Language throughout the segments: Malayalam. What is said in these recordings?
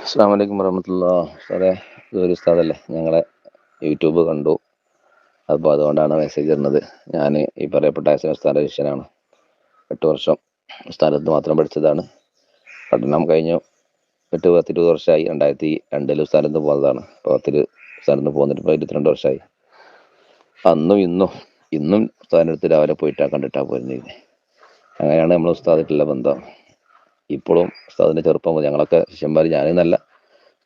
അസ്സാം വലൈക്കും വറഹമത്തുള്ള. സാറേ, ഇതൊരു ഉസ്താദല്ലേ, ഞങ്ങളെ യൂട്യൂബ് കണ്ടു. അപ്പോൾ അതുകൊണ്ടാണ് മെസ്സേജ് തരുന്നത്. ഞാൻ ഈ പറയപ്പെട്ട ഉസ്താദിൻ്റെ ശിഷ്യനാണ്. 8 വർഷം ഉസ്താദത്ത് മാത്രം പഠിച്ചതാണ്. പഠനം കഴിഞ്ഞു 20 വർഷമായി. 2002 ഉസ്താദത്ത് പോകുന്നതാണ്. ഇപ്പോൾ 10 ഉസ്താദത്ത് പോകുന്നിട്ട് ഇപ്പോൾ 22 വർഷമായി. അന്നും ഇന്നും ഉസ്താദിൻ്റെ അടുത്ത് രാവിലെ പോയിട്ടാണ് കണ്ടിട്ടാണ് പോരുന്നത്. അങ്ങനെയാണ് നമ്മൾ ഉസ്താദിട്ടുള്ള ബന്ധം. ഇപ്പോഴും ഉസ്താദിൻ്റെ ചെറുപ്പം മുതൽ ഞങ്ങളൊക്കെ ശിഷ്യന്മാർ, ഞാനെന്നല്ല,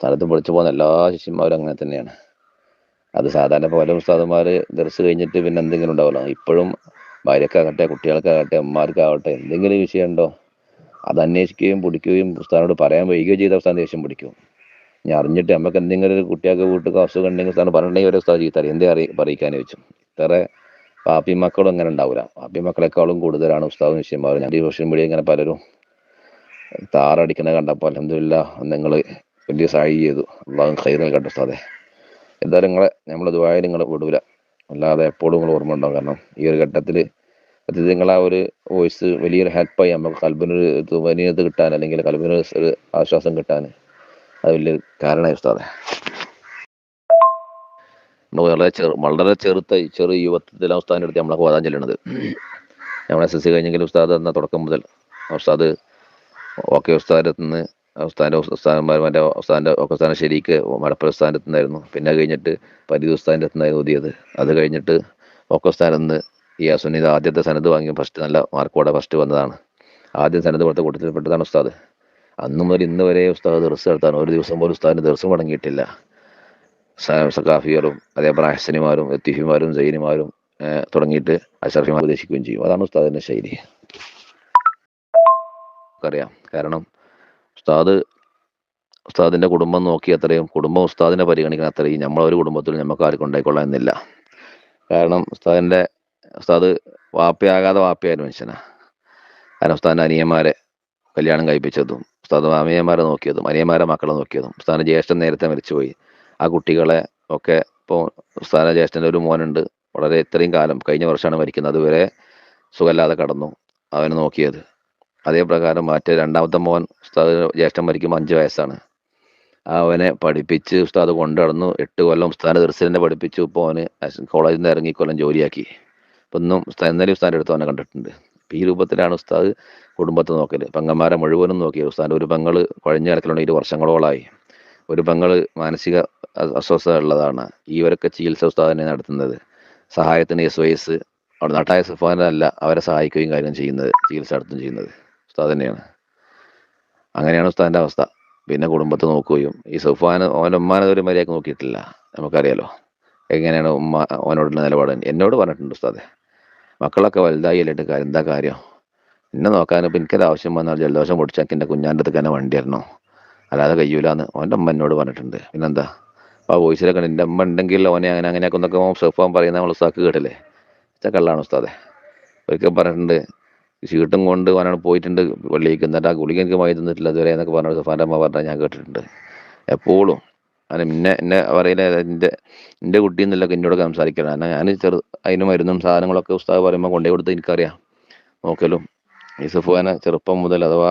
സ്ഥലത്ത് പൊളിച്ചു പോകുന്ന എല്ലാ ശിഷ്യന്മാരും അങ്ങനെ തന്നെയാണ്. അത് സാധാരണ പോലെ ഉസ്താദന്മാർ ദർസ് കഴിഞ്ഞിട്ട് പിന്നെ എന്തെങ്കിലും ഉണ്ടാവുമല്ലോ. ഇപ്പോഴും ഭാര്യക്കാകട്ടെ, കുട്ടികൾക്കാകട്ടെ, അമ്മമാർക്കാകട്ടെ, എന്തെങ്കിലും വിഷയം ഉണ്ടോ അത് അന്വേഷിക്കുകയും പിടിക്കുകയും ഉസ്താദിനോട് പറയാൻ വൈകുകയോ ചെയ്ത ഉസ്താദ് ദേഷ്യം പിടിക്കും. ഞാൻ അറിഞ്ഞിട്ട് നമുക്ക് എന്തെങ്കിലും ഒരു കുട്ടികൾക്ക് വീട്ടിൽ അസുഖം ഉണ്ടെങ്കിൽ ഉസ്താദ് പറഞ്ഞിട്ടുണ്ടെങ്കിൽ ഒരു ഉസ്താദ് ചീത്ത അറിയും. പറയിക്കാൻ വെച്ചു. ഇത്ര പാപ്പി മക്കളും അങ്ങനെ ഉണ്ടാവില്ല. പാപ്പി മക്കളെക്കാളും കൂടുതലാണ് ഉസ്താദും ശിഷ്യന്മാരും. ഞാൻ ഈ സോഷ്യൽ മീഡിയ ഇങ്ങനെ പലരും താറടിക്കുന്നത് കണ്ടപ്പോൾ അൽഹംദുലില്ലാ നിങ്ങൾ വലിയ സഹായം ചെയ്തു. അള്ളാഹു ഖൈർ നൽകട്ടെ ഉസ്താദെ. എന്തായാലും നമ്മൾ ദുആയിൽ നിങ്ങൾ വിടൂല. അല്ലാതെ എപ്പോഴും നിങ്ങൾ ഓർമ്മ ഉണ്ടാവും. കാരണം ഈ ഒരു ഘട്ടത്തിൽ നിങ്ങളാ ഒരു വോയിസ് വലിയൊരു ഹെൽപ്പായി. നമുക്ക് കൽബിനൊരു തുമനീനത്ത് കിട്ടാൻ, അല്ലെങ്കിൽ കൽബിന് ഒരു ആശ്വാസം കിട്ടാൻ അത് വലിയ കാരണമായി ഉസ്താദെ. വളരെ ചെറു യുവത്വത്തിലാണ് ഉസ്താദിൻ്റെ അടുത്ത് നമ്മളൊക്കെ വാദം ചെല്ലുന്നത്. നമ്മൾ SSC കഴിഞ്ഞെങ്കിലും ഉസ്താദ് എന്ന തുടക്കം മുതൽ ഉസ്താദ് ഉസ്താദിൻ്റെ നിന്ന് ഉസ്താദിൻ്റെ ഒക്കെ ഉസ്താദിനെ ശരിക്ക് മടപ്പുറ ഉസ്താദിൻ്റെ എത്തുന്നായിരുന്നു. പിന്നെ കഴിഞ്ഞിട്ട് പരിധി ഉസ്താദിൻ്റെ എത്തുന്നായിരുന്നു പുതിയത്. അത് കഴിഞ്ഞിട്ട് ഒക്കെ ഉസ്താദിൽ നിന്ന് ഈ സുന്നീത് ആദ്യത്തെ സനത് വാങ്ങി നല്ല മാർക്കോടെ ഫസ്റ്റ് വന്നതാണ്. ആദ്യം സനത് കൊടുത്ത കൂട്ടത്തിൽപ്പെട്ടതാണ് ഉസ്താദ്. അന്നു മുതൽ ഇന്ന് വരെ ഉസ്താദ് ദർസ് നടത്താണ്. ഒരു ദിവസം പോലും ഉസ്താദിന് ദർസ് മുടങ്ങിയിട്ടില്ല. സഖാഫികളും അതേപോലെ അഹ്സനിമാരും ലത്തീഫിമാരും സൈനിമാരും തുടങ്ങിയിട്ട് അഷറഫിമാർ ഉപദേശിക്കുകയും ചെയ്യും. അതാണ് ഉസ്താദിൻ്റെ ശൈലി. അറിയാം. കാരണം ഉസ്താദിൻ്റെ കുടുംബം നോക്കി അത്രയും, കുടുംബം ഉസ്താദിനെ പരിഗണിക്കുന്ന അത്രയും നമ്മളൊരു കുടുംബത്തിലും നമുക്ക് ആർക്കും ഉണ്ടായിക്കൊള്ളാം എന്നില്ല. കാരണം ഉസ്താദ് വാപ്പയാകാതെ വാപ്പയായ മനുഷ്യനാണ്. കാരണം ഉസ്താദിൻ്റെ അനിയന്മാരെ കല്യാണം കഴിപ്പിച്ചതും, ഉസ്താദ് അനിയന്മാരെ നോക്കിയതും, അനിയന്മാരെ മക്കളെ നോക്കിയതും, ഉസ്താദിൻ്റെ ജ്യേഷ്ഠൻ നേരത്തെ മരിച്ചുപോയി. ആ കുട്ടികളെ ഒക്കെ ഇപ്പോൾ ഉസ്താദിൻ്റെ ജ്യേഷ്ഠൻ്റെ ഒരു മോനുണ്ട്. വളരെ ഇത്രയും കാലം, കഴിഞ്ഞ വർഷമാണ് മരിക്കുന്നത്, അതുവരെ സുഖമില്ലാതെ കടന്നു. അവനെ നോക്കിയത്. അതേ പ്രകാരം രണ്ടാമത്തെ മോൻ ഉസ്താദ് ജ്യേഷ്ഠൻ മരിക്കുമ്പോൾ 5 വയസ്സാണ്. അവനെ പഠിപ്പിച്ച് ഉസ്താദ് കൊണ്ടുനടന്നു. 8 കൊല്ലം ഉസ്താദിൻ്റെ ദർസിലിനെ പഠിപ്പിച്ചു. ഇപ്പോൾ അവന് കോളേജിൽ നിന്ന് ഇറങ്ങി കൊല്ലം ജോലിയാക്കി. ഇപ്പം ഇന്നും ഇന്നലെ ഉസ്താദിൻ്റെ അടുത്ത് അവനെ കണ്ടിട്ടുണ്ട്. ഇപ്പം ഈ രൂപത്തിലാണ് ഉസ്താദ് കുടുംബത്തെ നോക്കൽ. പെങ്ങന്മാരെ മുഴുവനും നോക്കിയത്. ഉസ്താദിൻ്റെ ഒരു പെങ്ങള് കുഴഞ്ഞു കിടക്കലുണ്ടെങ്കിൽ വർഷങ്ങളോളമായി. ഒരു പെങ്ങള് മാനസിക അസ്വസ്ഥത ഉള്ളതാണ്. ഇവരൊക്കെ ചികിത്സ ഉസ്താദ് തന്നെ നടത്തുന്നത്. സഹായത്തിന് SOS അവിടെ നാട്ടായ സുഫാനല്ല അവരെ സഹായിക്കുകയും കാര്യം ചെയ്യുന്നത്, ചികിത്സ നടത്തുകയും ചെയ്യുന്നത് ഉസ്താദ് തന്നെയാണ്. അങ്ങനെയാണ് ഉസ്താദിൻ്റെ അവസ്ഥ. പിന്നെ കുടുംബത്തെ നോക്കുകയും, ഈ സുഫാൻ ഓൻ്റെ ഉമ്മാനെ ഒരു മര്യാദക്ക് നോക്കിയിട്ടില്ല. നമുക്കറിയാലോ എങ്ങനെയാണ് ഉമ്മ ഓനോടുള്ള നിലപാട്. എന്നോട് പറഞ്ഞിട്ടുണ്ട് ഉസ്താദെ, മക്കളൊക്കെ വലുതായി അല്ലിട്ട് എന്താ കാര്യം, എന്നെ നോക്കാൻ ഇപ്പം എനിക്കൊരു ആവശ്യം വന്നാൽ ജലദോഷം പൊടിച്ചാൽ എൻ്റെ കുഞ്ഞാൻ്റെ അടുത്ത് തന്നെ വണ്ടി തരണോ, അല്ലാതെ കഴിയൂലെന്ന് ഓൻ്റെ അമ്മ എന്നോട് പറഞ്ഞിട്ടുണ്ട്. പിന്നെന്താ അപ്പോൾ ആ വോയിസിലൊക്കെ എൻ്റെ അമ്മ ഉണ്ടെങ്കിൽ ഓനെ അങ്ങനെയൊക്കെ ഒന്നൊക്കെ സുഫാൻ പറയുന്ന നമ്മൾ ഉസ്താക്ക് കേട്ടില്ലേ. കള്ളാണ് ഉസ്താദെ. ഒരിക്കൽ പറഞ്ഞിട്ടുണ്ട്, ചീട്ടും കൊണ്ട് ഓനാണ് പോയിട്ടുണ്ട് പള്ളിക്ക്. എന്നിട്ട് ആ ഗുളിക എനിക്ക് വാങ്ങി തന്നിട്ടില്ല അതുവരെ എന്നൊക്കെ പറഞ്ഞു സുഫാൻ്റെ അമ്മ പറഞ്ഞാൽ ഞാൻ കേട്ടിട്ടുണ്ട്. എപ്പോഴും അങ്ങനെ എന്നെ പറയില്ല, എൻ്റെ കുട്ടി എന്നല്ലൊക്കെ എന്നോടൊക്കെ സംസാരിക്കണം. കാരണം ഞാൻ അതിന് മരുന്നും സാധനങ്ങളൊക്കെ ഉസ്താദ് പറയുമ്പോൾ കൊണ്ടുപോയി കൊടുത്ത് എനിക്കറിയാം. നോക്കലും ഈ സുഫാനെ ചെറുപ്പം മുതൽ അഥവാ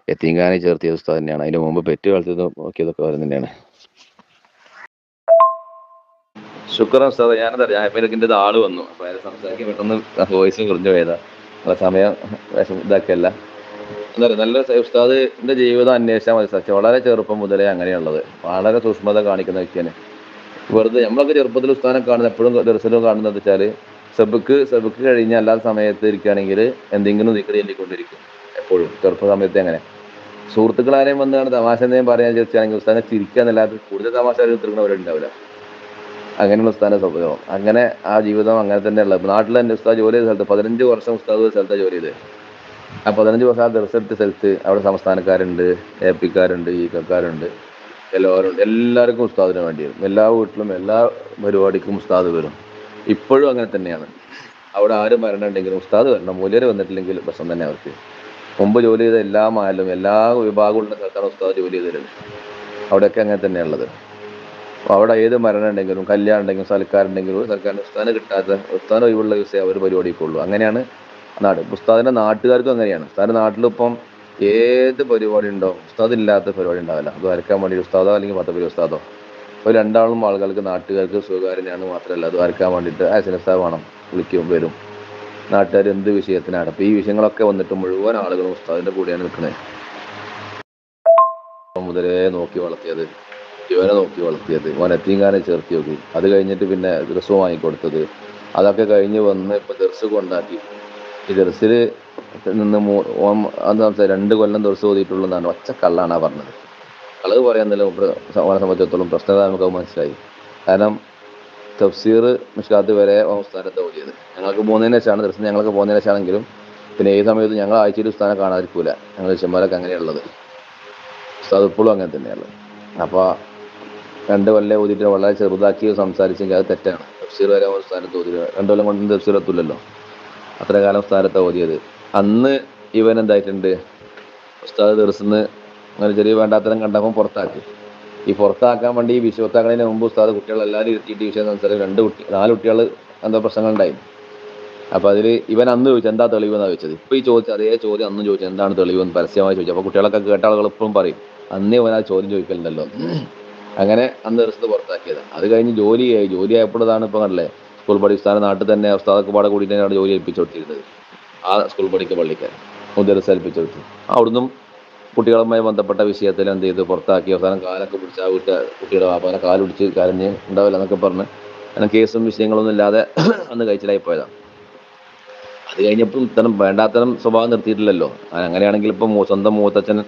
യത്തീംഖാനയിൽ ചേർത്തിയ ഉസ്താദ് തന്നെയാണ്. അതിന് മുമ്പ് പെറ്റ് വളർത്തിയത് നോക്കിയതൊക്കെ അവർ തന്നെയാണ്. ശുക്രൻ ഉസ്താദ്. എൻ്റെ ആള് വന്നു. അപ്പോൾ അയാൾ സംസാരിക്കാൻ പെട്ടെന്ന് വോയിസ് കുറഞ്ഞു പോയതാ. സമയം ഇതാക്കിയല്ല. എന്താ പറയുക, നല്ല ഉസ്താദിൻ്റെ ജീവിതം അന്വേഷിച്ചാൽ മതി. വളരെ ചെറുപ്പം മുതലേ അങ്ങനെയുള്ളത്. വളരെ സൂക്ഷ്മത കാണിക്കുന്ന വ്യക്തിയാണ്. വെറുതെ നമ്മളൊക്കെ ചെറുപ്പത്തിൽ ഉസ്താദിനെ കാണുന്നത്, എപ്പോഴും ദർശനം കാണുന്നത് വെച്ചാൽ സെബക്ക് കഴിഞ്ഞ് അല്ലാത്ത സമയത്ത് ഇരിക്കുകയാണെങ്കിൽ എന്തെങ്കിലും ദിക്ർ ചൊല്ലിക്കൊണ്ടിരിക്കും. എപ്പോഴും ചെറുപ്പ സമയത്ത് അങ്ങനെ സുഹൃത്തുക്കളാരെയും വന്നാണ് തമാശ എന്തെങ്കിലും പറയാൻ ചോദിച്ചാണെങ്കിൽ ഉസ്താദിനെ ചിരിക്കാന്നല്ലാതെ കൂടുതൽ തമാശ തീർക്കുന്നവരുണ്ടാവില്ല. അങ്ങനെയുള്ള ഉസ്താദിൻ്റെ സ്വഭാവം. അങ്ങനെ ആ ജീവിതം അങ്ങനെ തന്നെയുള്ള. നാട്ടിൽ എൻ്റെ ഉസ്താദ് ജോലി ചെയ്ത സ്ഥലത്ത് 15 വർഷം ഉസ്താദ് ഒരു സ്ഥലത്താണ് ജോലി ചെയ്തത്. ആ 15 വർഷം ആ ദർശനത്തെ സ്ഥലത്ത് അവിടെ സംസ്ഥാനക്കാരുണ്ട്, AP-ക്കാരുണ്ട്, ഈക്കക്കാരുണ്ട്, എല്ലാവർക്കും ഉസ്താദിന് വേണ്ടിയിരുന്നു. എല്ലാ വീട്ടിലും എല്ലാ പരിപാടിക്കും ഉസ്താദ് വരും. ഇപ്പോഴും അങ്ങനെ തന്നെയാണ്. അവിടെ ആരും വരണുണ്ടെങ്കിലും ഉസ്താദ് വരണം. മൂല്യർ വന്നിട്ടില്ലെങ്കിൽ പ്രശ്നം തന്നെ അവർക്ക്. മുമ്പ് ജോലി ചെയ്ത എല്ലാ മാലും എല്ലാ വിഭാഗമുള്ള സ്ഥലത്താണ് ഉസ്താദ് ജോലി ചെയ്തിരുന്നത്. അവിടെയൊക്കെ അങ്ങനെ തന്നെയുള്ളത്. അവിടെ ഏത് മരണം ഉണ്ടെങ്കിലും, കല്യാണം ഉണ്ടെങ്കിലും, സൽക്കാരുണ്ടെങ്കിലും, ഉസ്താദിന് കിട്ടാത്ത, ഉസ്താദിന് ഒഴിവുള്ള ദിവസമേ അവർ പരിപാടിക്കുള്ളൂ. അങ്ങനെയാണ് നാട്. ഉസ്താദിൻ്റെ നാട്ടുകാർക്കും അങ്ങനെയാണ്. ഉസ്താദിൻ്റെ നാട്ടിലിപ്പം ഏത് പരിപാടി ഉണ്ടോ ഉസ്താദ് ഇല്ലാത്ത പരിപാടി ഉണ്ടാവില്ല. അത് വരയ്ക്കാൻ വേണ്ടി ഉസ്താദോ അല്ലെങ്കിൽ പത്തപ്പരി ഉസ്താദോ ഒരു രണ്ടാളും ആളുകൾക്ക് നാട്ടുകാർക്ക് സ്വകാര്യനാണ്. മാത്രമല്ല അത് വരയ്ക്കാൻ വേണ്ടിയിട്ട് ആസിനസ്താവ് വേണം, വിളിക്കും വരും. നാട്ടുകാർ എന്ത് വിഷയത്തിനാണ് അപ്പോൾ ഈ വിഷയങ്ങളൊക്കെ വന്നിട്ട് മുഴുവൻ ആളുകളും ഉസ്താദിന്റെ കൂടെയാണ് നിൽക്കുന്നത്. മുതലേ നോക്കി വളർത്തിയത്, ഇവനെ നോക്കി വളർത്തിയത്, ഓൻ എത്തീങ്കാനെ ചേർത്തി നോക്കി. അത് കഴിഞ്ഞിട്ട് പിന്നെ ഡ്രസ്സ് വാങ്ങിക്കൊടുത്തത്, അതൊക്കെ കഴിഞ്ഞ് വന്ന് ഇപ്പം ദർസ് കൊണ്ടാക്കി. ഈ ദർസിൽ നിന്ന് എന്താ 2 കൊല്ലം ദർസ് ഓതിയിട്ടുള്ളൂ എന്നാണ് ഒച്ച കള്ളാണ് പറഞ്ഞത്. കളവ് പറയാന്നല്ല ഓനെ സംബന്ധിച്ചിടത്തോളം പ്രശ്നത നമുക്ക് മനസ്സിലായി. കാരണം തഫ്സീർ മിഷ്കാത്ത് വരെ ഉസ്താദത്തെ ഓതിയത് ഞങ്ങൾക്ക് പോകുന്നതിന് ശേഷമാണ്. ദർസിന് ഞങ്ങൾക്ക് പോകുന്നതിന് ശേഷമാണെങ്കിലും പിന്നെ ഈ സമയത്ത് ഞങ്ങൾ ആഴ്ചയിൽ ഉസ്താദിനെ കാണാതിരിക്കൂല. ഞങ്ങൾ ശിഷ്യന്മാരൊക്കെ അങ്ങനെയുള്ളത്. ഉസ്താദ് ഇപ്പോഴും അങ്ങനെ തന്നെയാണ്. അപ്പോൾ 2 കൊല്ലം ഓതിയിട്ട് വളരെ ചെറുതാക്കി സംസാരിച്ചെങ്കിൽ അത് തെറ്റാണ്. തഫ്സീർ വരെ സ്ഥാനത്ത് ഓതിയത് 2 കൊല്ലം കൊണ്ട് തഫ്സീർ എത്തില്ലല്ലോ. അത്ര കാലം സ്ഥാനത്ത് ഓതിയത്. അന്ന് ഇവൻ എന്തായിട്ടുണ്ട്, ഉസ്താദ് ദർസിന്ന് അങ്ങനെ ചെറിയ വേണ്ടാത്തരം കണ്ടപ്പോൾ പുറത്താക്കി. ഈ പുറത്താക്കാൻ വേണ്ടി ഈ വിശ്വത്താക്കണതിന് മുമ്പ് ഉസ്താദ് കുട്ടികളെല്ലാവരും ഇരുത്തിയിട്ട് വിഷയം സംസാരിച്ച് 4 കുട്ടികൾ എന്താ പ്രശ്നങ്ങളുണ്ടായി. അപ്പോൾ അതിൽ ഇവൻ അന്ന് ചോദിച്ചു എന്താ തെളിവെന്നാണ് ചോദിച്ചത്. ഇപ്പോൾ ഈ ചോദിച്ചു അതേ ചോദ്യം അന്ന് ചോദിച്ചു എന്താണ് തെളിവെന്ന് പരസ്യമായി ചോദിച്ചു. അപ്പോൾ കുട്ടികളൊക്കെ കേട്ട ആളുകൾ എപ്പോഴും പറയും അന്നേ ഇവൻ ആ ചോദ്യം ചോദിക്കലുണ്ടല്ലോ. അങ്ങനെ അന്ന് ദർസിന്ന് പുറത്താക്കിയതാണ്. അത് കഴിഞ്ഞ് ജോലി ആയപ്പോഴതാണ് ഇപ്പോൾ കണ്ടല്ലേ സ്കൂൾ പഠിസ്ഥാന നാട്ടിൽ തന്നെ ഉസ്താദൊക്കെ പാടെ കൂടി തന്നെയാണ് ജോലി ഏൽപ്പിച്ചു കൊടുത്തിരുന്നത്. ആ സ്കൂൾ പള്ളിക്കാർ മുദ്രസ് ഏൽപ്പിച്ചു കൊടുത്തു. അവിടുന്നും കുട്ടികളുമായി ബന്ധപ്പെട്ട വിഷയത്തിൽ എന്ത് ചെയ്ത് പുറത്താക്കി. അവസാനം കാലൊക്കെ പിടിച്ച് ആ കുട്ടിയുടെ വാപ്പാനെ കാലുപിടിച്ച് കരഞ്ഞ് ഉണ്ടാവില്ല എന്നൊക്കെ പറഞ്ഞ് അങ്ങനെ കേസും വിഷയങ്ങളൊന്നും ഇല്ലാതെ അന്ന് കഴിച്ചിലായി പോയതാണ്. അത് കഴിഞ്ഞപ്പോൾ ഇത്തരം വേണ്ടാത്തരം സ്വഭാവം നിർത്തിയിട്ടില്ലല്ലോ. അങ്ങനെയാണെങ്കിൽ ഇപ്പം സ്വന്തം മൂത്തച്ഛൻ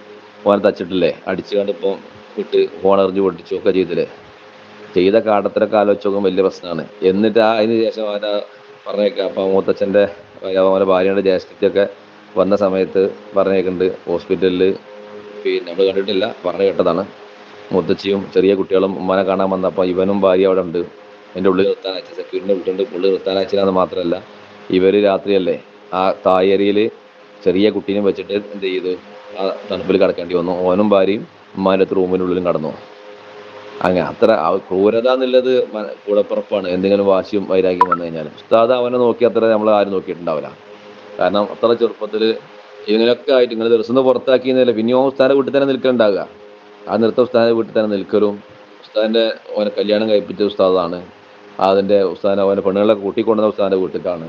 ഓനെ തച്ചിട്ടില്ലേ, അടിച്ചു കണ്ട് ഇപ്പം വിട്ട് ഫോണെറിഞ്ഞ് പൊട്ടിച്ചു ഒക്കെ ചെയ്തില്ലേ. ചെയ്ത കാടത്തരൊക്കെ ആലോചിച്ച് നോക്കുമ്പോൾ വലിയ പ്രശ്നമാണ്. എന്നിട്ട് അതിന് ശേഷം അവനെ പറഞ്ഞേക്കാം. അപ്പം മൂത്തച്ഛൻ്റെ അവൻ്റെ ഭാര്യയുടെ ജ്യേഷ്ഠത്തിയൊക്കെ വന്ന സമയത്ത് പറഞ്ഞേക്കുന്നുണ്ട് ഹോസ്പിറ്റലിൽ. പിന്നെ നമ്മൾ കണ്ടിട്ടില്ല, പറഞ്ഞു കേട്ടതാണ്. മുത്തച്ഛിയും ചെറിയ കുട്ടികളും ഉമ്മാനെ കാണാൻ വന്നപ്പോൾ ഇവനും ഭാര്യ അവിടെ ഉണ്ട്. എൻ്റെ ഉള്ളിൽ നിർത്താൻ അയച്ച സെക്യൂരിറ്റിൻ്റെ വിട്ടുണ്ട്. ഉള്ളിൽ നിർത്താൻ അയച്ചതെന്ന് മാത്രമല്ല ഇവർ രാത്രിയല്ലേ ആ തായരിയിൽ ചെറിയ കുട്ടീനെ വെച്ചിട്ട് എന്ത് ചെയ്തു ആ തണുപ്പിൽ കിടക്കേണ്ടി വന്നു. ഓനും ഭാര്യയും ഉമ്മാൻ്റെ അടുത്ത് റൂമിനുള്ളിലും കടന്നു. അങ്ങനെ അത്ര ക്രൂരത എന്നുള്ളത് കൂടപ്പുറപ്പാണ്. എന്തെങ്കിലും വാശിയും വൈരാഗ്യം വന്നു കഴിഞ്ഞാൽ ഉസ്താദ് അവനെ നോക്കി അത്ര നമ്മൾ ആരും നോക്കിയിട്ടുണ്ടാവില്ല. കാരണം അത്ര ചെറുപ്പത്തിൽ ഇങ്ങനെയൊക്കെ ആയിട്ട് ഇങ്ങനെ ദിവസം പുറത്താക്കിയെന്നില്ല. പിന്നെയോ ഉസ്താദിന്റെ വീട്ടിൽ തന്നെ നിൽക്കലുണ്ടാവുക. ആ നൃത്ത ഉസ്താദിന്റെ വീട്ടിൽ തന്നെ നിൽക്കലും ഉസ്താദിന്റെ ഓനെ കല്യാണം കഴിപ്പിച്ച ഉസ്താദാണ്. അതിന്റെ ഉസ്താദിനെ അവനെ പെണ്ണുങ്ങളെ കൂട്ടിക്കൊണ്ടുവന്ന ഉസ്താദിന്റെ വീട്ടിലേക്കാണ്.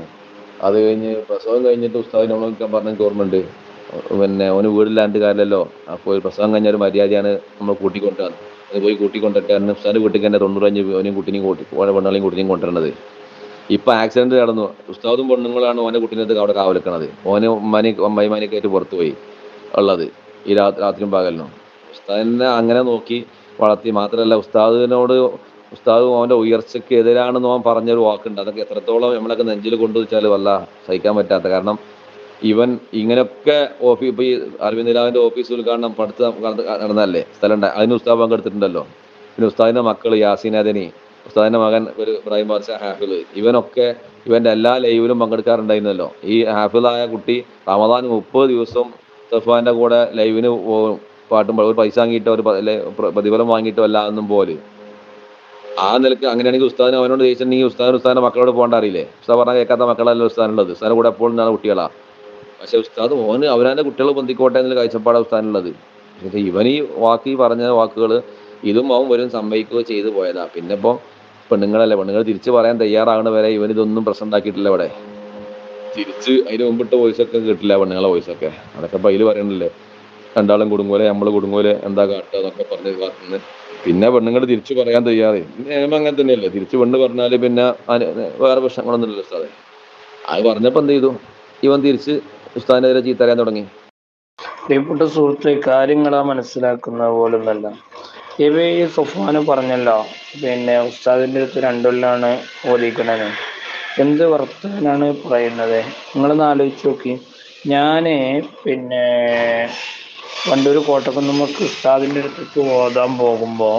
അത് കഴിഞ്ഞ് പ്രസവം കഴിഞ്ഞിട്ട് ഉസ്താദിനെ നമ്മൾ പറഞ്ഞ ഓർമ്മയുണ്ട്. പിന്നെ ഓന് വീടില്ലാണ്ട് കാര്യമല്ലോ. അപ്പോൾ പ്രസവം കഴിഞ്ഞ ഒരു മര്യാദയാണ് നമ്മൾ കൂട്ടിക്കൊണ്ടുവന്നത്. അത് പോയി കൂട്ടിക്കൊണ്ടിട്ട് ഉസ്താദിന്റെ വീട്ടിൽ തന്നെ 95 ഓനെയും കുട്ടിനെയും ഓനെ പെണ്ണുങ്ങളെയും കുട്ടിനെയും കൊണ്ടുവരുന്നത്. ഇപ്പൊ ആക്സിഡന്റ് നടന്നു. ഉസ്താദും പെണ്ണുങ്ങളാണ് ഓന്റെ കുട്ടീനകത്ത് അവിടെ കാവലിക്കണത്. ഓന് അമ്മായിമാനൊക്കെ ആയിട്ട് പുറത്തു പോയി ഉള്ളത് ഈ രാത്രിയും പകലിനും. ഉസ്താദിനെ അങ്ങനെ നോക്കി വളർത്തി. മാത്രമല്ല ഉസ്താദ് അവന്റെ ഉയർച്ചയ്ക്ക് എതിരാണെന്ന് അവൻ പറഞ്ഞൊരു വാക്കുണ്ട്. അതൊക്കെ എത്രത്തോളം നമ്മളൊക്കെ നെഞ്ചിൽ കൊണ്ടുവച്ചാൽ വല്ല സഹിക്കാൻ പറ്റാത്ത. കാരണം ഇവൻ ഇങ്ങനെയൊക്കെ ഇപ്പൊ ഈ അരവിന്ദ് രാവിന്റെ ഓഫീസ് ഉദ്ഘാടനം നടന്നല്ലേ സ്ഥലം അതിന് ഉസ്താദ് പങ്കെടുത്തിട്ടുണ്ടല്ലോ. പിന്നെ ഉസ്താദിന്റെ മക്കൾ യാസീൻ അദനി, ഉസ്താദിന്റെ മകൻ ഒരു ഇബ്രാഹിം ബാദ്ഷാ ഹാഫിള്, ഇവന്റെ എല്ലാ ലൈവിലും പങ്കെടുക്കാറുണ്ടായിരുന്നല്ലോ. ഈ ഹാഫിളായ കുട്ടി റമദാൻ 30 ദിവസം സഫാന്റെ കൂടെ ലൈവിന് പാട്ടും ഒരു പൈസ വാങ്ങിയിട്ടോ ഒരു പ്രതിഫലം വാങ്ങിയിട്ടോ അല്ല എന്നും പോലെ ആ നിലക്ക്. അങ്ങനെയാണെങ്കിൽ ഉസ്താദിന് അവനോട് ചോദിച്ചിട്ടുണ്ടെങ്കിൽ ഉസ്താദിന്റെ മക്കളോട് പോകേണ്ട അറിയില്ലേ? ഉസ്താദ് പറഞ്ഞാൽ കേൾക്കാത്ത മക്കളല്ല ഉസ്താദിനുള്ളത്. ഉസ്താദിന്റെ കൂടെ എപ്പോഴും ഞാൻ കുട്ടികളാ. പക്ഷെ ഉസ്താദ് അവനാന്റെ കുട്ടികൾ പൊന്തിക്കോട്ടെ എന്നുള്ള കാഴ്ചപ്പാടാണ് ഉസ്താദിനുള്ളത്. പക്ഷെ ഇവൻ ഈ പറഞ്ഞ വാക്കുകൾ ഇതും അവൻ വരും സമ്മതിക്കുകയോ ചെയ്തു പോയതാ. പിന്നെ ഇപ്പൊ പെണ്ണുങ്ങൾ തിരിച്ചു പറയാൻ തയ്യാറാകണ വരെ ഇവൻ ഇതൊന്നും പ്രശ്നം ഉണ്ടാക്കിയിട്ടില്ല. ഇവിടെ തിരിച്ച് അതിന് മുമ്പിട്ട് വോയിസൊക്കെ കേട്ടില്ല, പെണ്ണുങ്ങളെ വോയിസൊക്കെ. അതൊക്കെ ഇപ്പൊ അതിൽ പറയണില്ലേ, രണ്ടാളും കുടുങ്ങോലെ നമ്മള് കുടുങ്ങോലെ എന്താ കാട്ടുക എന്നൊക്കെ പറഞ്ഞ് കാട്ടുന്നത്. പിന്നെ പെണ്ണുങ്ങൾ തിരിച്ചു പറയാൻ തയ്യാറ്. നിയമം അങ്ങനെ തന്നെയല്ലേ. തിരിച്ചു പെണ്ണ് പറഞ്ഞാല് പിന്നെ വേറെ പ്രശ്നങ്ങളൊന്നുമില്ലല്ലോ ഉസ്താദെ. അത് പറഞ്ഞപ്പോ എന്ത് ചെയ്തു, ഇവൻ തിരിച്ച് ഉസ്താദിനെതിരെ ചീത്ത അറിയാൻ തുടങ്ങി. പ്രിയപ്പെട്ട സുഹൃത്തെ, കാര്യങ്ങളാ മനസ്സിലാക്കുന്ന പോലൊന്നല്ല. ഇവ ഈ സഫ്വാന് പറഞ്ഞല്ലോ, പിന്നെ ഉസ്താദിന്റെ അടുത്ത് 2 കൊല്ലാണ് ഓതിക്കണത്. എന്ത് വർത്താനാണ് പറയുന്നത്? നിങ്ങളൊന്ന് ആലോചിച്ച് നോക്കി. ഞാന് പിന്നെ പണ്ടൊരു കോട്ടക്കുന്നുമ്മക്ക് ഉസ്താദിന്റെ അടുത്തേക്ക് ഓതാൻ പോകുമ്പോൾ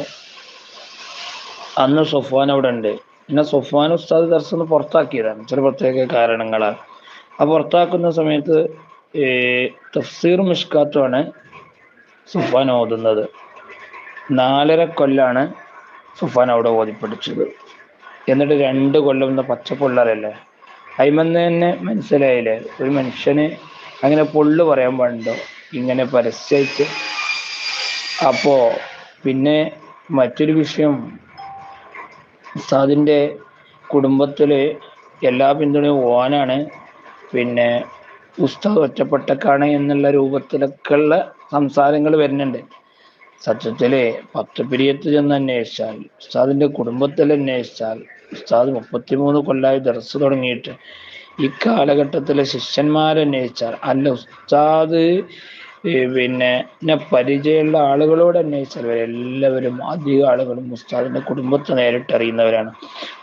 അന്ന് സഫ്വാൻ അവിടെ ഉണ്ട്. പിന്നെ സഫ്വാൻ ഉസ്താദ് ദർസിന്ന് പുറത്താക്കിയതാണ് ചില പ്രത്യേക കാരണങ്ങളാൽ. ആ പുറത്താക്കുന്ന സമയത്ത് തഫ്സീർ മിഷ്കാത്തുമാണ് സഫ്വാൻ ഓതുന്നത്. 4.5 കൊല്ലാണ് സഫ്വാൻ അവിടെ ഓതിപ്പിടിച്ചത്. എന്നിട്ട് 2 കൊല്ലം എന്ന പച്ചപ്പൊള്ളറല്ലേ. അയിമെന്ന് തന്നെ മനസ്സിലായില്ലേ ഒരു മനുഷ്യന് അങ്ങനെ പൊള്ളു പറയാൻ പാടുണ്ടോ? ഇങ്ങനെ പരസ്യമായിട്ട്. അപ്പോ പിന്നെ മറ്റൊരു വിഷയം, ഉസ്താദിൻ്റെ കുടുംബത്തിൽ എല്ലാ പിന്തുണയും ഓനാണ്. പിന്നെ ഉസ്താദ് ഒറ്റപ്പെട്ടക്കാണ് എന്നുള്ള രൂപത്തിലൊക്കെയുള്ള സംസാരങ്ങൾ വരുന്നുണ്ട്. സത്യത്തിൽ 10 പിരിയത്ത് ചെന്ന് അന്വേഷിച്ചാൽ, ഉസ്താദിൻ്റെ കുടുംബത്തിൽ അന്വേഷിച്ചാൽ, ഉസ്താദ് 33 കൊല്ലമായി ദർസ് തുടങ്ങിയിട്ട് ഈ കാലഘട്ടത്തിലെ ശിഷ്യന്മാരന്വേഷിച്ചാൽ, അല്ല ഉസ്താദ് പിന്നെ പരിചയമുള്ള ആളുകളോട് അന്വേഷിച്ചാൽ എല്ലാവരും, അധികം ആളുകളും ഉസ്താദിൻ്റെ കുടുംബത്തെ നേരിട്ട് അറിയുന്നവരാണ്.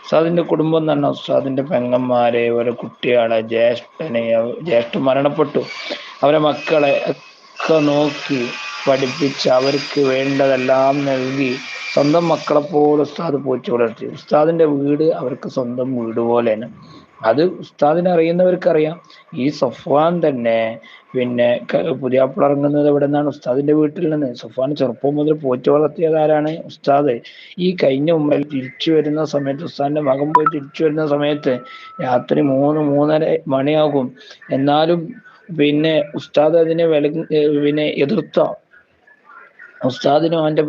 ഉസ്താദിൻ്റെ കുടുംബം എന്ന് പറഞ്ഞാൽ ഉസ്താദിൻ്റെ പെങ്ങന്മാരെ, ഓരോ കുട്ടികളെ, ജ്യേഷ്ഠൻ മരണപ്പെട്ടു, അവരെ മക്കളെ ഒക്കെ നോക്കി പഠിപ്പിച്ച് അവർക്ക് വേണ്ടതെല്ലാം നൽകി സ്വന്തം മക്കളെപ്പോലെ ഉസ്താദ് പോറ്റി വളർത്തി. ഉസ്താദിൻ്റെ വീട് അവർക്ക് സ്വന്തം വീട് പോലെയാണ്. അത് ഉസ്താദിനെ അറിയുന്നവർക്കറിയാം. ഈ സഫ്വാൻ തന്നെ പിന്നെ പുതിയാപ്പിള ഇറങ്ങുന്നത് എവിടെ നിന്നാണ്? ഉസ്താദിന്റെ വീട്ടിൽ നിന്ന്. സഫ്വാൻ ചെറുപ്പം മുതൽ പോറ്റി വളർത്തിയത് ആരാണ്? ഉസ്താദ്. ഈ കഴിഞ്ഞ ഉമ്മയിൽ തിരിച്ചു വരുന്ന സമയത്ത്, ഉസ്താദിന്റെ മകൻ പോയി തിരിച്ചു വരുന്ന സമയത്ത് രാത്രി 3-3:30 മണിയാകും. എന്നാലും പിന്നെ ഉസ്താദ് അതിനെ പിന്നെ എതിർത്ത. ഉസ്താദിനും അവന്റെ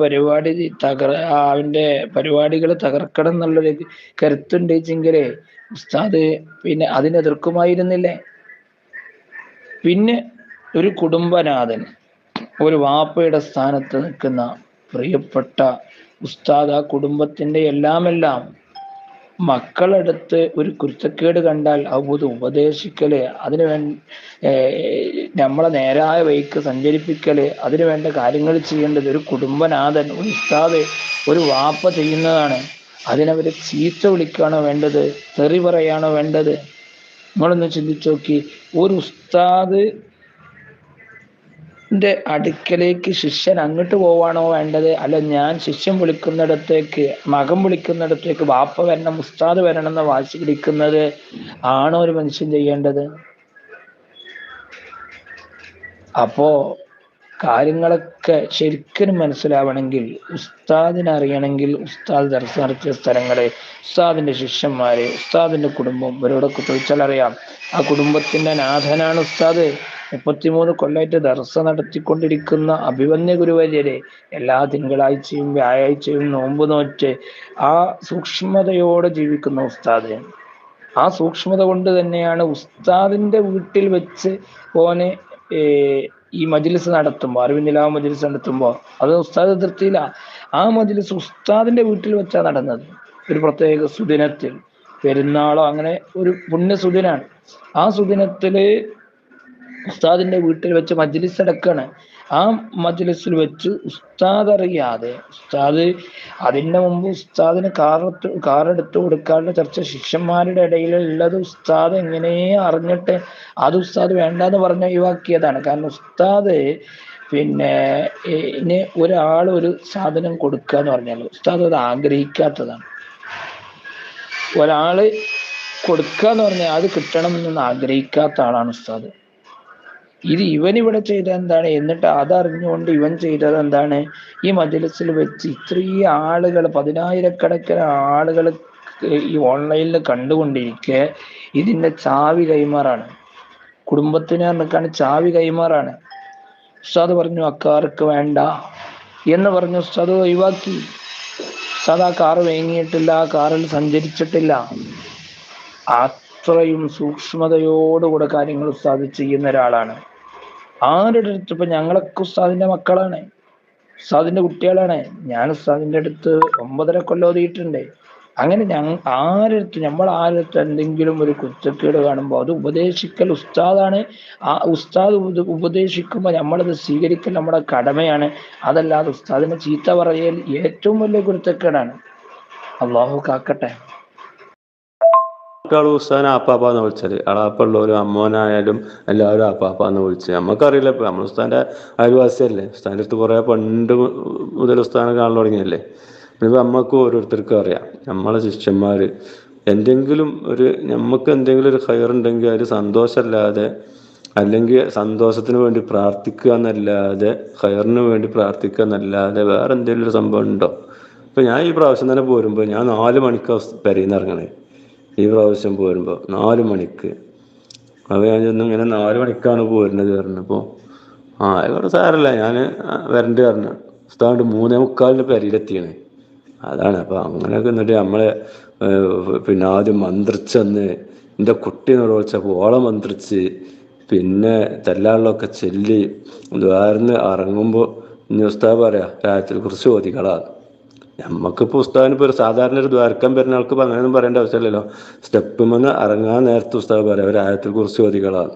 അവന്റെ പരിപാടികൾ തകർക്കണം എന്നുള്ളൊരു കരുത്തുണ്ടെച്ചെങ്കിലേ ഉസ്താദ് പിന്നെ അതിനെതിർക്കുമായിരുന്നില്ലേ? പിന്നെ ഒരു കുടുംബനാഥൻ, ഒരു വാപ്പയുടെ സ്ഥാനത്ത് നിൽക്കുന്ന പ്രിയപ്പെട്ട ഉസ്താദ്, ആ കുടുംബത്തിന്റെ എല്ലാം മക്കളെടുത്ത് ഒരു കുരുത്തക്കേട് കണ്ടാൽ അത് ഉപദേശിക്കല്, അതിനു നമ്മളെ നേരായ വഴിക്ക് സഞ്ചരിപ്പിക്കല്, അതിനു വേണ്ട കാര്യങ്ങൾ ചെയ്യേണ്ടത് ഒരു കുടുംബനാഥൻ, ഒരു ഉസ്താദ്, ഒരു വാപ്പ ചെയ്യുന്നതാണ്. അതിനവരെ ചീത്ത വിളിക്കുകയാണോ വേണ്ടത്? തെറി പറയാണോ വേണ്ടത്? നിങ്ങളൊന്ന് ചിന്തിച്ചു നോക്കി. ഒരു ഉസ്താദിന്റെ അടുക്കലേക്ക് ശിഷ്യൻ അങ്ങോട്ട് പോവാണോ വേണ്ടത്? അല്ല ഞാൻ ശിഷ്യൻ വിളിക്കുന്നിടത്തേക്ക്, മകൻ വിളിക്കുന്നിടത്തേക്ക് വാപ്പ വരണം, ഉസ്താദ് വരണം എന്ന വാശി പിടിക്കുന്നത് ആണോ ഒരു മനുഷ്യൻ ചെയ്യേണ്ടത്? അപ്പോ കാര്യങ്ങളൊക്കെ ശരിക്കും മനസ്സിലാവണമെങ്കിൽ, ഉസ്താദിനെ അറിയണമെങ്കിൽ, ഉസ്താദ് ദർസ് നടത്തിയ സ്ഥലങ്ങള്, ഉസ്താദിന്റെ ശിഷ്യന്മാര്, ഉസ്താദിന്റെ കുടുംബം, ഇവരോടൊക്കെ ചോദിച്ചാൽ അറിയാം. ആ കുടുംബത്തിന്റെ നാഥനാണ് ഉസ്താദ്. 33 കൊല്ലമായിട്ട് ദർസ് നടത്തിക്കൊണ്ടിരിക്കുന്ന അഭിമന്യ ഗുരുവര്യരെ, എല്ലാ തിങ്കളാഴ്ചയും വ്യാഴാഴ്ചയും നോമ്പ് നോറ്റ് ആ സൂക്ഷ്മതയോടെ ജീവിക്കുന്ന ഉസ്താദ്. ആ സൂക്ഷ്മത കൊണ്ട് തന്നെയാണ് ഉസ്താദിന്റെ വീട്ടിൽ വെച്ച് ഓനെ ഈ മജ്ലിസ് നടത്തുമ്പോൾ, അറിവിന്ദിലാവ് മജ്ലിസ് നടത്തുമ്പോൾ അത് ഉസ്താദ് എതിർത്തില്ല. ആ മജ്ലിസ് ഉസ്താദിന്റെ വീട്ടിൽ വെച്ചാണ് നടന്നത്. ഒരു പ്രത്യേക സുദിനത്തിൽ, പെരുന്നാളോ അങ്ങനെ ഒരു പുണ്യ സുദിനാണ്. ആ സുദിനത്തില് ഉസ്താദിന്റെ വീട്ടിൽ വെച്ച് മജ്ലിസ് അടക്കാണ്. ആ മജ്ലിസിൽ വെച്ച് ഉസ്താദ് അറിയാതെ, ഉസ്താദ് അതിന്റെ മുമ്പ് ഉസ്താദിന് കാറെടുത്ത് കൊടുക്കാനുള്ള ചർച്ച ശിഷ്യന്മാരുടെ ഇടയിലുള്ളത് ഉസ്താദ് എങ്ങനെ അറിഞ്ഞിട്ട് അത് ഉസ്താദ് വേണ്ടാന്ന് പറഞ്ഞ ഒഴിവാക്കിയതാണ്. കാരണം ഉസ്താദ് പിന്നെ ഒരാൾ ഒരു സാധനം കൊടുക്കുക എന്ന് പറഞ്ഞാൽ ഉസ്താദ് അത് ആഗ്രഹിക്കാത്തതാണ്. ഒരാള് കൊടുക്കുക എന്ന് പറഞ്ഞാൽ അത് കിട്ടണം എന്നൊന്നും ആഗ്രഹിക്കാത്ത ആളാണ് ഉസ്താദ്. ഇത് ഇവനിവിടെ ചെയ്ത എന്താണ്? എന്നിട്ട് അതറിഞ്ഞുകൊണ്ട് ഇവൻ ചെയ്തത് എന്താണ്? ഈ മജ്ലിസിൽ വെച്ച് ഇത്രയും ആളുകൾ, 10,000-കണക്കിന് ആളുകൾ ഈ ഓൺലൈനിൽ കണ്ടുകൊണ്ടിരിക്കെ ഇതിന്റെ ചാവി കൈമാറാണ്. കുടുംബത്തിന് പറഞ്ഞാണ് ചാവി കൈമാറാണ്. ഉസ്താദ് പറഞ്ഞു അക്കാർക്ക് വേണ്ട എന്ന് പറഞ്ഞു, ഉസ്താദ് ഒഴിവാക്കി. ഉസ്താദ് ആ കാറ് വാങ്ങിയിട്ടില്ല, ആ കാറിൽ സഞ്ചരിച്ചിട്ടില്ല. അത്രയും സൂക്ഷ്മതയോടുകൂടെ കാര്യങ്ങൾ ഉസ്താദ് ചെയ്യുന്ന ഒരാളാണ്. ആരുടെ അടുത്ത്, ഇപ്പൊ ഞങ്ങളൊക്കെ ഉസ്താദിന്റെ മക്കളാണ്, ഉസ്താദിന്റെ കുട്ടികളാണ്. ഞാൻ ഉസ്താദിന്റെ അടുത്ത് 9.5 കൊല്ലം ഓതിയിട്ടുണ്ട്. അങ്ങനെ നമ്മൾ ആരടുത്ത് എന്തെങ്കിലും ഒരു കുറ്റക്കേട് കാണുമ്പോൾ അത് ഉപദേശിക്കൽ ഉസ്താദാണ്. ആ ഉസ്താദ് ഉപദേശിക്കുമ്പോൾ നമ്മളത് സ്വീകരിക്കൽ നമ്മുടെ കടമയാണ്. അതല്ലാതെ ഉസ്താദിനെ ചീത്ത പറയൽ ഏറ്റവും വലിയ കുറ്റക്കേടാണ്. അള്ളാഹു കാക്കട്ടെ. മക്കൾ ഉസ്താദിനെ ആപ്പാപ്പാന്ന് വിളിച്ചത്, അളാപ്പുള്ളവരും അമ്മോനായാലും എല്ലാവരും ആപ്പാപ്പാന്ന് വിളിച്ചത്. നമുക്കറിയില്ല. ഇപ്പൊ നമ്മൾ ഉസ്താദിന്റെ അയൽവാസിയല്ലേ, ഉസ്താദിന്റെ അടുത്ത് കുറെ പണ്ട് മുതൽ ഉസ്താദിനെ കാണാൻ തുടങ്ങിയല്ലേ. ഇപ്പൊ നമ്മക്കും ഓരോരുത്തർക്കും അറിയാം, നമ്മളെ ശിഷ്യന്മാര് നമുക്ക് എന്തെങ്കിലും ഒരു ഹൈറുണ്ടെങ്കിൽ അതിൽ സന്തോഷമല്ലാതെ, അല്ലെങ്കിൽ സന്തോഷത്തിന് വേണ്ടി പ്രാർത്ഥിക്കുക എന്നല്ലാതെ, ഹൈറിന് വേണ്ടി പ്രാർത്ഥിക്കുക എന്നല്ലാതെ വേറെ എന്തെങ്കിലും ഒരു സംഭവം ഉണ്ടോ? ഇപ്പൊ ഞാൻ ഈ പ്രാവശ്യം തന്നെ പോരുമ്പോ ഞാൻ 4 മണിക്കാണ് പെരയിൽ നിന്ന് ഇറങ്ങണേ. ഈ പ്രാവശ്യം പോരുമ്പോൾ 4 മണിക്ക്. അപ്പോൾ ഞാൻ ചെന്ന് ഇങ്ങനെ 4 മണിക്കാണ് പോരുന്നത് പറഞ്ഞപ്പോൾ ആയിക്കോട്ടെ സാരല്ല, ഞാൻ വരണ്ട് പറഞ്ഞു. ഉസ്താദ് 3:45 പെരയിലെത്തിയാണ്. അതാണ് അപ്പം അങ്ങനെയൊക്കെ. എന്നിട്ട് നമ്മളെ പിന്നെ ആദ്യം മന്ത്രിച്ചെന്ന് എൻ്റെ കുട്ടി നിറവച്ചപ്പോൾ ഓളം മന്ത്രിച്ച്, പിന്നെ തെല്ലാളിലൊക്കെ ചെല്ലി ദ്വാരന്ന് ഇറങ്ങുമ്പോൾ ഇനി ഉസ്താദ് പറയാ രാത്രി കുറിച്ച് ഓതികളാ. നമ്മക്കിപ്പോൾ ഉസ്താദിനിപ്പോൾ ഒരു സാധാരണ ഒരു ദ്വാരക്കാൻ വരുന്ന ആൾക്ക് ഇപ്പം അങ്ങനെയൊന്നും പറയേണ്ട ആവശ്യമില്ലല്ലോ. സ്റ്റെപ്പുമെന്ന് ഇറങ്ങാൻ നേരത്തെ ഉസ്താദ് പറയാം ഒരു ആയത്തിൽ കുറിച്ച് ഓതികളാണ്.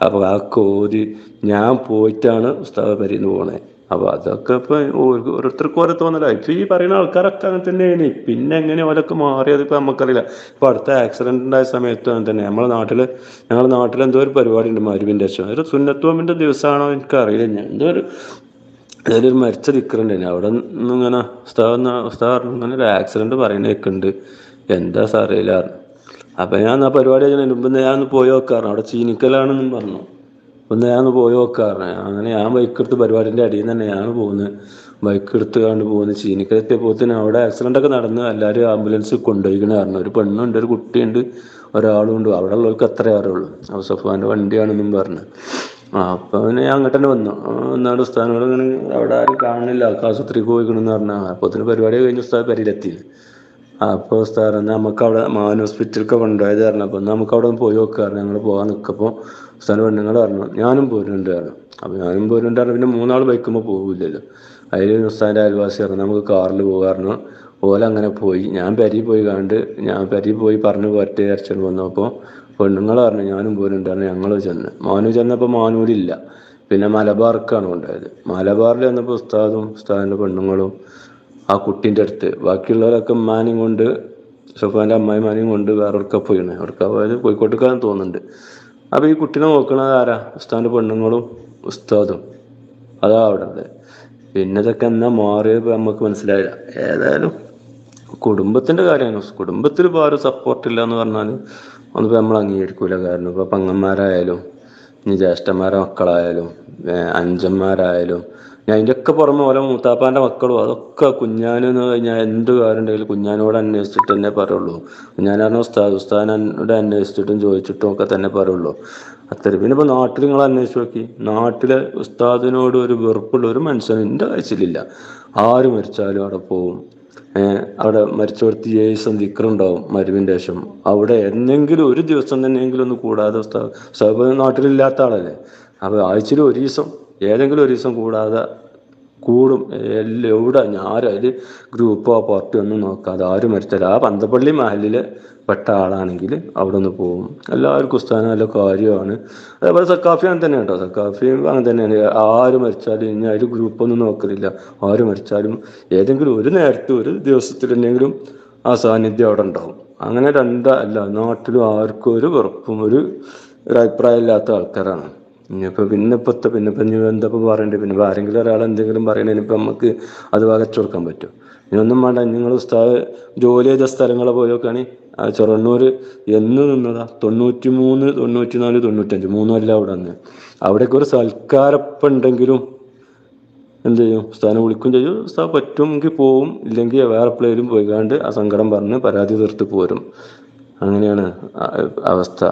അപ്പോൾ ആ കോതി ഞാൻ പോയിട്ടാണ് ഉസ്താദ് പരിന്ന് പോണേ. അപ്പോൾ അതൊക്കെ ഇപ്പം ഓരോരുത്തർക്കും ഓരോ തോന്നല. ഇപ്പം ഈ പറയുന്ന ആൾക്കാരൊക്കെ അങ്ങനെ തന്നെയാണ്. പിന്നെ എങ്ങനെ ഓരൊക്കെ മാറിയത് ഇപ്പം നമുക്കറിയില്ല. ഇപ്പം അടുത്ത ആക്സിഡന്റ് ഉണ്ടായ സമയത്തും അങ്ങനെ തന്നെ. ഞങ്ങളുടെ നാട്ടിൽ എന്തോ ഒരു പരിപാടി ഉണ്ട് മരുവിൻ്റെ ശേഷം, ഒരു സുന്നത്തോമിൻ്റെ ദിവസമാണോ എനിക്കറിയില്ല. ഞാൻ എന്തോ ഒരു മരിച്ച ദിക്കറുണ്ടായിരുന്നു. അവിടെ നിന്ന് ഇങ്ങനെ ഉസ്താദ് ഇങ്ങനെ ഒരു ആക്സിഡന്റ് പറയുന്നതൊക്കെ ഉണ്ട്, എന്താ സാറിയില്ല. അപ്പം ഞാൻ ആ പരിപാടി മുമ്പ് ഞാനൊന്ന് പോയി നോക്കാറുണ്ട്. അവിടെ ചീനിക്കലാണെന്നും പറഞ്ഞു. ഒന്ന് ഞാനൊന്ന് പോയി നോക്കാറുണ്ട്. അങ്ങനെ ഞാൻ ബൈക്കെടുത്ത് പരിപാടിൻ്റെ അടിയിൽ നിന്ന് തന്നെ ഞാൻ പോകുന്നത്. ബൈക്ക് എടുത്ത് കണ്ട് പോകുന്നത് ചീനിക്കലെത്തിയപ്പോൾ തന്നെ അവിടെ ആക്സിഡന്റ് ഒക്കെ നടന്ന് എല്ലാവരും ആംബുലൻസ് കൊണ്ടുപോയിക്കണ കാരണം ഒരു പെണ്ണുണ്ട്, ഒരു കുട്ടിയുണ്ട്, ഒരാളും ഉണ്ട്. അവിടെ ഉള്ളവർക്ക് അത്രേ അറിയുള്ളൂ. അപ്പോൾ സഫാൻ്റെ വണ്ടിയാണെന്നും പറഞ്ഞു. അപ്പം പിന്നെ ഞാൻ അങ്ങോട്ട് തന്നെ വന്നു. എന്നാലും ഉസ്താദിനോട് ഇങ്ങനെ അവിടെ ആരും കാണുന്നില്ല, ആശുപത്രിക്ക് പോയിക്കണമെന്ന് പറഞ്ഞാൽ. അപ്പോൾ അതിന് പരിപാടി കഴിഞ്ഞ് ഉസ്താദ് പരിയിലെത്തി. അപ്പോൾ ഉസ്താദ് നമുക്ക് അവിടെ മാൻ ഹോസ്പിറ്റലിലേക്ക് കൊണ്ടുപോയത് പറഞ്ഞു. അപ്പം നമുക്ക് അവിടെ ഒന്ന് പോയി നോക്കാറ്. ഞങ്ങൾ പോകാൻ നിൽക്കപ്പോൾ ഉസ്താദ് പെണ്ണുങ്ങൾ പറഞ്ഞു ഞാനും പോരുന്നുണ്ട് പറഞ്ഞു. അപ്പോൾ ഞാനും പോരുന്നുണ്ട് പറഞ്ഞു. പിന്നെ 3 ആൾ ബൈക്കുമ്പോൾ പോകില്ലല്ലോ. അതിൽ ഉസ്താദിൻ്റെ അയൽവാസി പറഞ്ഞു നമുക്ക് കാറിൽ പോകാറുണ്ട്. ഓലങ്ങനെ പോയി. ഞാൻ പെരിയിൽ പോയി പറഞ്ഞു ഒറ്റ അരച്ചുകൊണ്ട് വന്നപ്പോൾ പെണ്ണുങ്ങൾ പറഞ്ഞു ഞാനും പോരുന്നുണ്ട് പറഞ്ഞു. ഞങ്ങൾ മാനു ചെന്നപ്പോൾ മാനൂരില്ല. പിന്നെ മലബാർക്കാണ് കൊണ്ടുപോയത്. മലബാറിൽ ചെന്നപ്പോൾ ഉസ്താദിൻ്റെ പെണ്ണുങ്ങളും ആ കുട്ടീൻ്റെ അടുത്ത്, ബാക്കിയുള്ളവരൊക്കെ ഉമ്മാനെയും കൊണ്ട് ഷഫാൻ്റെ അമ്മായിമാനെയും കൊണ്ട് വേറെയൊക്കെ പോയിണ്. അവിടേക്കാ പോയത്, കോഴിക്കോട്ടേക്കാന്ന് തോന്നുന്നുണ്ട്. അപ്പോൾ ഈ കുട്ടീനെ നോക്കണത് ആരാ? ഉസ്താദിൻ്റെ പെണ്ണുങ്ങളും ഉസ്താദും. അതാ അവിടെ ഉള്ളത്. പിന്നെ ഇതൊക്കെ എന്നാ മാറിയപ്പോൾ നമുക്ക് മനസ്സിലായില്ല. ഏതായാലും കുടുംബത്തിൻ്റെ കാര്യമാണ്. കുടുംബത്തിൽ ഇപ്പോൾ ആരും സപ്പോർട്ടില്ല എന്ന് പറഞ്ഞാൽ ഒന്നിപ്പോൾ നമ്മൾ അംഗീകരിക്കൂല. കാരണം ഇപ്പോൾ പെങ്ങന്മാരായാലും ഇനി ജ്യേഷ്ഠന്മാരുടെ മക്കളായാലും അഞ്ചന്മാരായാലും ഞാൻ അതിൻ്റെയൊക്കെ പുറമെ ഓരോ മൂത്താപ്പാൻ്റെ മക്കളും അതൊക്കെ കുഞ്ഞാനെന്ന് കഴിഞ്ഞാൽ എന്ത് കാര്യം ഉണ്ടെങ്കിലും കുഞ്ഞാനോട് അന്വേഷിച്ചിട്ട് തന്നെ പറയുള്ളൂ. കുഞ്ഞാനാണ് ഉസ്താദിനോട് അന്വേഷിച്ചിട്ടും ചോദിച്ചിട്ടും ഒക്കെ തന്നെ പറയുള്ളൂ. അത്രയും. പിന്നെ ഇപ്പോൾ നാട്ടിൽ നിങ്ങൾ അന്വേഷിച്ച് നോക്കി, നാട്ടിലെ ഉസ്താദിനോട് ഒരു വെറുപ്പുള്ള ഒരു മനുഷ്യനും എൻ്റെ കാഴ്ചയിലില്ല. ആര് മരിച്ചാലും അവിടെ പോവും. അവിടെ മരിച്ചോടത്ത് 7 ദിവസം ദിക്റുണ്ടാവും മരുവിൻ്റെ ശേഷം. അവിടെ എന്തെങ്കിലും ഒരു ദിവസം തന്നെയെങ്കിലും ഒന്ന് കൂടാതെ ഉസ്താദ് നാട്ടിലില്ലാത്ത ആളല്ലേ. അപ്പോൾ ആഴ്ചയിൽ ഒരു ദിവസം, ഏതെങ്കിലും ഒരു ദിവസം കൂടാതെ കൂടും. എവിടെ ആരും അതിൽ ഗ്രൂപ്പോ പാർട്ടിയോ ഒന്നും നോക്കാതെ ആരും മരിച്ചാലും ആ പന്തപ്പള്ളി മഹലിൽ പെട്ട ആളാണെങ്കിൽ അവിടെ ഒന്ന് പോകും. എല്ലാവർക്കും ഉസ്താദിന് നല്ല കാര്യമാണ്. അതേപോലെ സക്കാഫി അങ്ങനെ തന്നെ കേട്ടോ. സക്കാഫി അങ്ങനെ തന്നെയാണ്. ആര് മരിച്ചാലും ഇനി അതിൽ ഗ്രൂപ്പൊന്നും നോക്കലില്ല. ആര് മരിച്ചാലും ഏതെങ്കിലും ഒരു നേരത്തെ ഒരു ദിവസത്തിലെങ്കിലും ആ സാന്നിധ്യം അവിടെ ഉണ്ടാവും. അങ്ങനെ അല്ല നാട്ടിലും ആർക്കും ഒരു വെറുപ്പും ഒരു അഭിപ്രായം ഇല്ലാത്ത ആൾക്കാരാണ്. ഇനിയിപ്പോൾ ഇനി എന്തപ്പോൾ പറയണ്ടേ? പിന്നെ ആരെങ്കിലും ഒരാൾ എന്തെങ്കിലും പറയണതിനിപ്പോൾ നമുക്ക് അത് വകച്ചു കൊടുക്കാൻ പറ്റും? ഇനിയൊന്നും വേണ്ട. നിങ്ങൾ ഉസ്താദ് ജോലി ചെയ്ത സ്ഥലങ്ങളെ പോയി നോക്കുകയാണെങ്കിൽ ആ ചൊറണ്ണൂർ എന്ന് നിന്നതാ 93, 94, 95 3 കൊല്ലം അവിടെ നിന്ന്. അവിടേക്ക് ഒരു സൽക്കാരപ്പം ഉണ്ടെങ്കിലും എന്ത് ചെയ്യും? ഉസ്താദിനെ വിളിക്കും ചെയ്യും. ഉസ്താദ് പറ്റുമെങ്കിൽ പോവും, ഇല്ലെങ്കിൽ വേറെ എപ്പോഴേലും പോയിക്കാണ്ട് ആ സങ്കടം പറഞ്ഞ് പരാതി തീർത്ത് പോരും. അങ്ങനെയാണ് അവസ്ഥ.